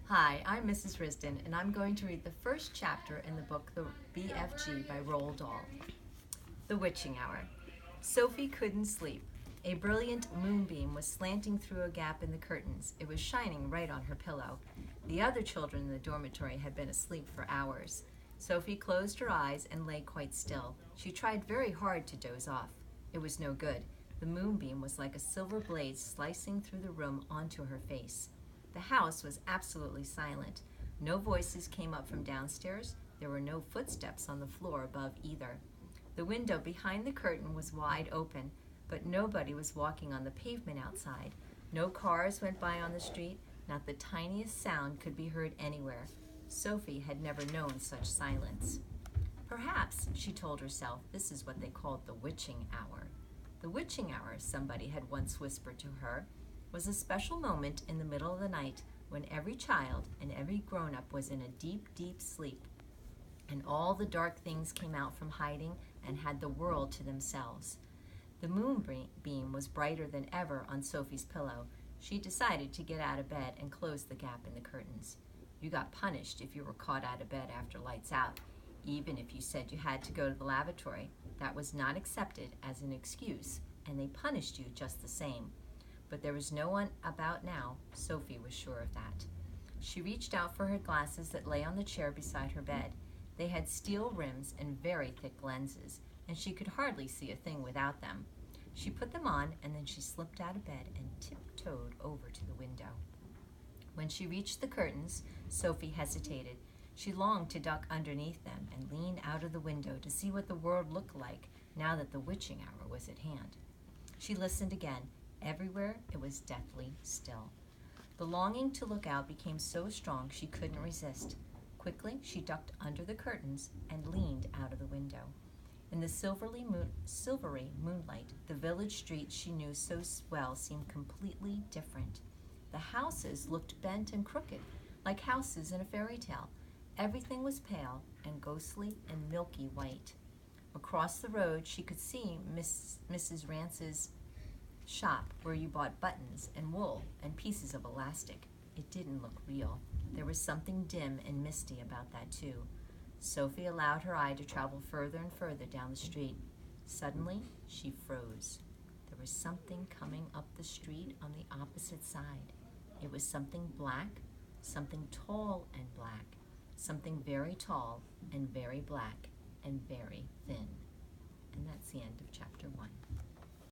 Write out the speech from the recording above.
Hi, I'm Mrs. Risden, and I'm going to read the first chapter in the book The BFG by Roald Dahl. The Witching Hour. Sophie couldn't sleep. A brilliant moonbeam was slanting through a gap in the curtains. It was shining right on her pillow. The other children in the dormitory had been asleep for hours. Sophie closed her eyes and lay quite still. She tried very hard to doze off. It was no good. The moonbeam was like a silver blade slicing through the room onto her face. The house was absolutely silent. No voices came up from downstairs. There were no footsteps on the floor above either. The window behind the curtain was wide open, but nobody was walking on the pavement outside. No cars went by on the street. Not the tiniest sound could be heard anywhere. Sophie had never known such silence. Perhaps, she told herself, this is what they called the witching hour. The witching hour, somebody had once whispered to her, was a special moment in the middle of the night when every child and every grown-up was in a deep, deep sleep, and all the dark things came out from hiding and had the world to themselves. The moonbeam was brighter than ever on Sophie's pillow. She decided to get out of bed and close the gap in the curtains. You got punished if you were caught out of bed after lights out, even if you said you had to go to the lavatory. That was not accepted as an excuse, and they punished you just the same. But there was no one about now. Sophie was sure of that. She reached out for her glasses that lay on the chair beside her bed. They had steel rims and very thick lenses, and she could hardly see a thing without them. She put them on, and then she slipped out of bed and tiptoed over to the window. When she reached the curtains, Sophie hesitated. She longed to duck underneath them and lean out of the window to see what the world looked like now that the witching hour was at hand. She listened again. Everywhere it was deathly still. The longing to look out became so strong she couldn't resist. Quickly she ducked under the curtains and leaned out of the window. In the silvery moonlight, the village street she knew so well seemed completely different. The houses looked bent and crooked, like houses in a fairy tale. Everything was pale and ghostly and milky white. Across the road she could see Mrs. Rance's shop where you bought buttons and wool and pieces of elastic. It didn't look real. There was something dim and misty about that too. Sophie allowed her eye to travel further and further down the street. Suddenly, she froze. There was something coming up the street on the opposite side. It was something black, something tall and black, something very tall and very black and very thin. And that's the end of chapter 1.